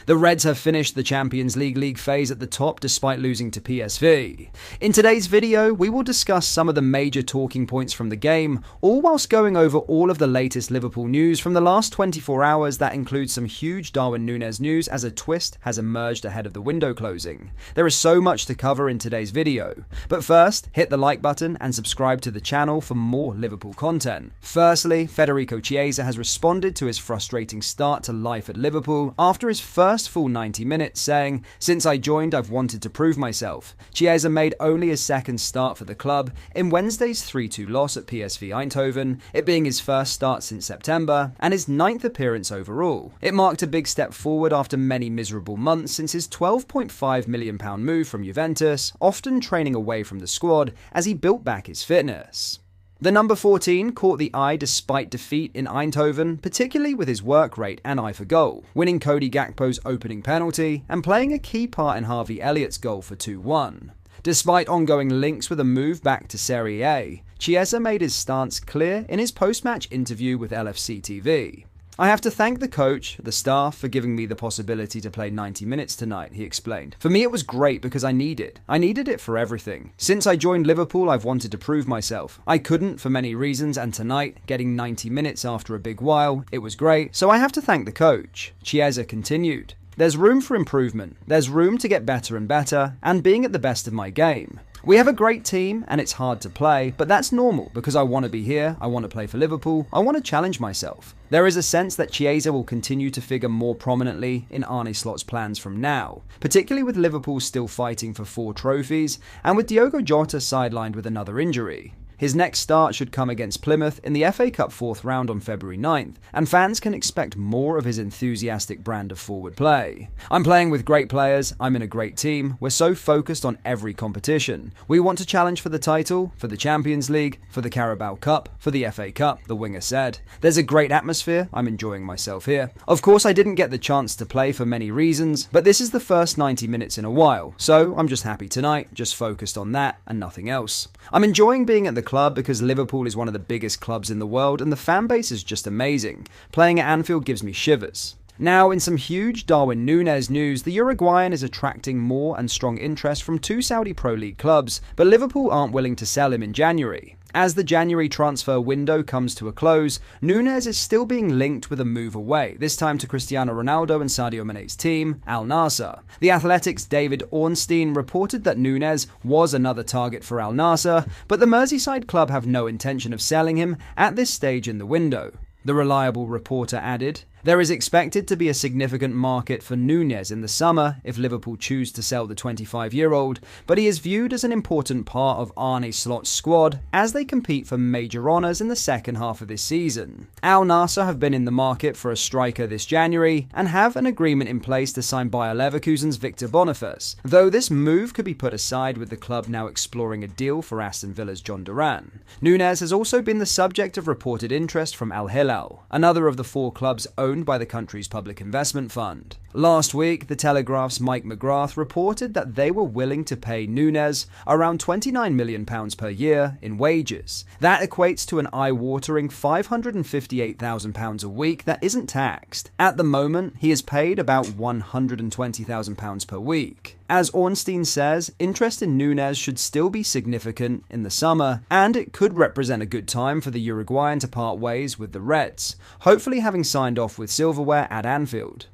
The Reds have finished the Champions League phase at the top despite losing to PSV. In today's video, we will discuss some of the major talking points from the game, all whilst going over all of the latest Liverpool news from the last 24 hours that includes some huge Darwin Nunez news as a twist has emerged ahead of the window closing. There is so much to cover in today's video, but first, hit the like button and subscribe to the channel for more Liverpool content. Firstly, Federico Chiesa has responded to his frustrating start to life at Liverpool after his first full 90 minutes, saying, "Since I joined, I've wanted to prove myself." Chiesa made only his second start for the club in Wednesday's 3-2 loss at PSV Eindhoven, it being his first start since September and his 9th appearance overall. It marked a big step forward after many miserable months since his £12.5 million move from Juventus, often training away from the squad as he built back his fitness. The number 14 caught the eye despite defeat in Eindhoven, particularly with his work rate and eye for goal, winning Cody Gakpo's opening penalty and playing a key part in Harvey Elliott's goal for 2-1. Despite ongoing links with a move back to Serie A, Chiesa made his stance clear in his post-match interview with LFC TV. "I have to thank the coach, the staff, for giving me the possibility to play 90 minutes tonight," he explained. "For me it was great because I needed it for everything. Since I joined Liverpool, I've wanted to prove myself. I couldn't for many reasons, and tonight, getting 90 minutes after a big while, it was great, so I have to thank the coach." Chiesa continued, "There's room for improvement. There's room to get better and better, and being at the best of my game. We have a great team and it's hard to play, but that's normal because I want to be here, I want to play for Liverpool, I want to challenge myself." There is a sense that Chiesa will continue to figure more prominently in Arne Slot's plans from now, particularly with Liverpool still fighting for 4 trophies and with Diogo Jota sidelined with another injury. His next start should come against Plymouth in the FA Cup 4th round on February 9th, and fans can expect more of his enthusiastic brand of forward play. "I'm playing with great players, I'm in a great team, we're so focused on every competition. We want to challenge for the title, for the Champions League, for the Carabao Cup, for the FA Cup," the winger said. "There's a great atmosphere, I'm enjoying myself here. Of course I didn't get the chance to play for many reasons, but this is the first 90 minutes in a while, so I'm just happy tonight, just focused on that and nothing else. I'm enjoying being at the club because Liverpool is one of the biggest clubs in the world and the fan base is just amazing. Playing at Anfield gives me shivers." Now, in some huge Darwin Nunez news, the Uruguayan is attracting more and strong interest from 2 Saudi Pro League clubs, but Liverpool aren't willing to sell him in January. As the January transfer window comes to a close, Nunez is still being linked with a move away, this time to Cristiano Ronaldo and Sadio Mane's team, Al Nassr. The Athletic's David Ornstein reported that Nunez was another target for Al Nassr, but the Merseyside club have no intention of selling him at this stage in the window. The reliable reporter added, "There is expected to be a significant market for Nunez in the summer if Liverpool choose to sell the 25-year-old, but he is viewed as an important part of Arne Slot's squad as they compete for major honours in the second half of this season." Al Nassr have been in the market for a striker this January and have an agreement in place to sign Bayer Leverkusen's Victor Boniface, though this move could be put aside with the club now exploring a deal for Aston Villa's John Duran. Nunez has also been the subject of reported interest from Al Hilal, another of the 4 clubs owned by the country's public investment fund. Last week, The Telegraph's Mike McGrath reported that they were willing to pay Nunez around £29 million per year in wages. That equates to an eye-watering £558,000 a week that isn't taxed. At the moment, he is paid about £120,000 per week. As Ornstein says, interest in Nunez should still be significant in the summer, and it could represent a good time for the Uruguayan to part ways with the Reds, hopefully having signed off with silverware at Anfield.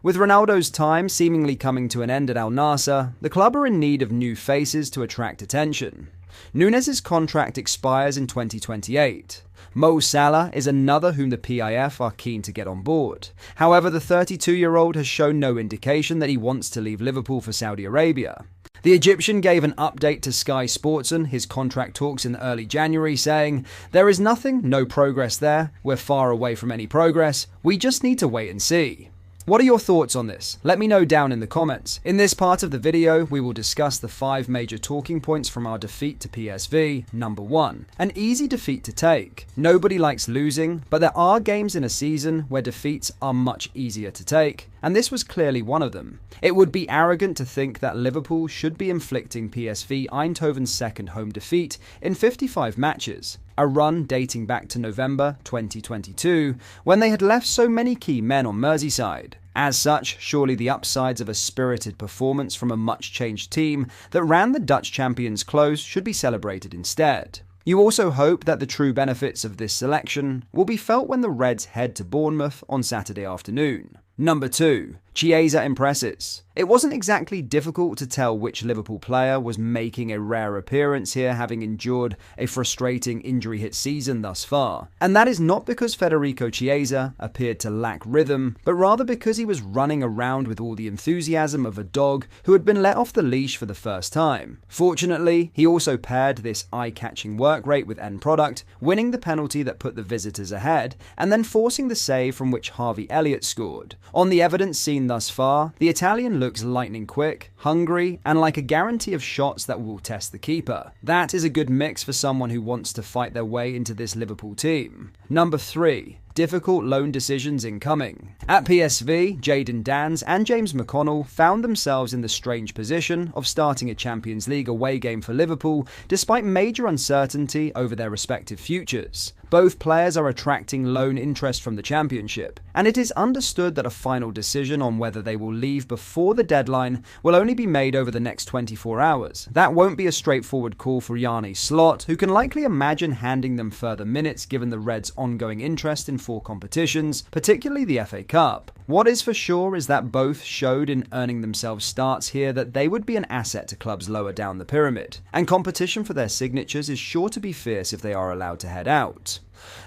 With Ronaldo's time seemingly coming to an end at Al Nassr, the club are in need of new faces to attract attention. Nunez's contract expires in 2028. Mo Salah is another whom the PIF are keen to get on board. However, the 32-year-old has shown no indication that he wants to leave Liverpool for Saudi Arabia. The Egyptian gave an update to Sky Sports on his contract talks in early January, saying, "There is nothing, no progress there. We're far away from any progress. We just need to wait and see." What are your thoughts on this? Let me know down in the comments. In this part of the video, we will discuss the 5 major talking points from our defeat to PSV. Number 1, an easy defeat to take. Nobody likes losing, but there are games in a season where defeats are much easier to take, and this was clearly one of them. It would be arrogant to think that Liverpool should be inflicting PSV Eindhoven's second home defeat in 55 matches, a run dating back to November 2022, when they had left so many key men on Merseyside. As such, surely the upsides of a spirited performance from a much-changed team that ran the Dutch champions close should be celebrated instead. You also hope that the true benefits of this selection will be felt when the Reds head to Bournemouth on Saturday afternoon. Number 2. Chiesa impresses. It wasn't exactly difficult to tell which Liverpool player was making a rare appearance here, having endured a frustrating injury-hit season thus far. And that is not because Federico Chiesa appeared to lack rhythm, but rather because he was running around with all the enthusiasm of a dog who had been let off the leash for the first time. Fortunately, he also paired this eye-catching work rate with end product, winning the penalty that put the visitors ahead, and then forcing the save from which Harvey Elliott scored. On the evidence seen thus far, the Italian looks lightning quick, hungry, and like a guarantee of shots that will test the keeper. That is a good mix for someone who wants to fight their way into this Liverpool team. Number 3. Difficult loan decisions incoming. At PSV, Jadon Danns and James McConnell found themselves in the strange position of starting a Champions League away game for Liverpool despite major uncertainty over their respective futures. Both players are attracting loan interest from the Championship, and it is understood that a final decision on whether they will leave before the deadline will only be made over the next 24 hours. That won't be a straightforward call for Arne Slot, who can likely imagine handing them further minutes given the Reds' ongoing interest in 4 competitions, particularly the FA Cup. What is for sure is that both showed in earning themselves starts here that they would be an asset to clubs lower down the pyramid, and competition for their signatures is sure to be fierce if they are allowed to head out.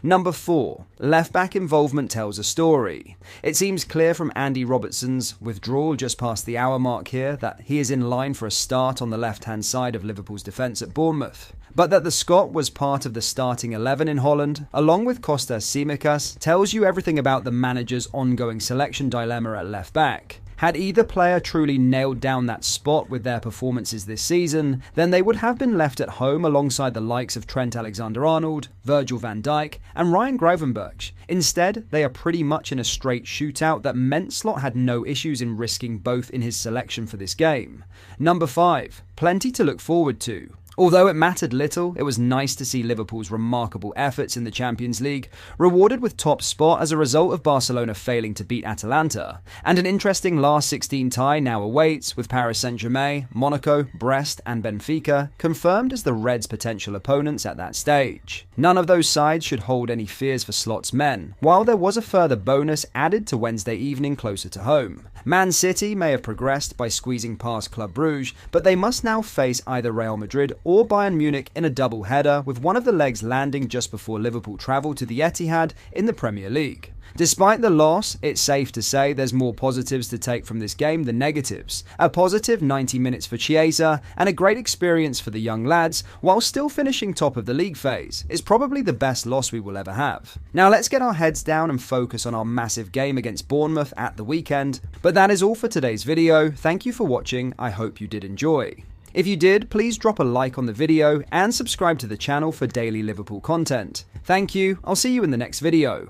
Number 4. Left-back involvement tells a story. It seems clear from Andy Robertson's withdrawal just past the hour mark here that he is in line for a start on the left-hand side of Liverpool's defence at Bournemouth. But that the Scot was part of the starting 11 in Holland, along with Kostas Tsimikas, tells you everything about the manager's ongoing selection dilemma at left-back. Had either player truly nailed down that spot with their performances this season, then they would have been left at home alongside the likes of Trent Alexander-Arnold, Virgil van Dijk, and Ryan Gravenberch. Instead, they are pretty much in a straight shootout that meant Slot had no issues in risking both in his selection for this game. Number 5. Plenty to look forward to. Although it mattered little, it was nice to see Liverpool's remarkable efforts in the Champions League rewarded with top spot as a result of Barcelona failing to beat Atalanta. And an interesting last 16 tie now awaits, with Paris Saint-Germain, Monaco, Brest and Benfica confirmed as the Reds' potential opponents at that stage. None of those sides should hold any fears for Slot's men, while there was a further bonus added to Wednesday evening closer to home. Man City may have progressed by squeezing past Club Brugge, but they must now face either Real Madrid or Bayern Munich in a double header, with one of the legs landing just before Liverpool travel to the Etihad in the Premier League. Despite the loss, it's safe to say there's more positives to take from this game than negatives. A positive 90 minutes for Chiesa and a great experience for the young lads, while still finishing top of the league phase. It's probably the best loss we will ever have. Now let's get our heads down and focus on our massive game against Bournemouth at the weekend. But that is all for today's video. Thank you for watching. I hope you did enjoy. If you did, please drop a like on the video and subscribe to the channel for daily Liverpool content. Thank you. I'll see you in the next video.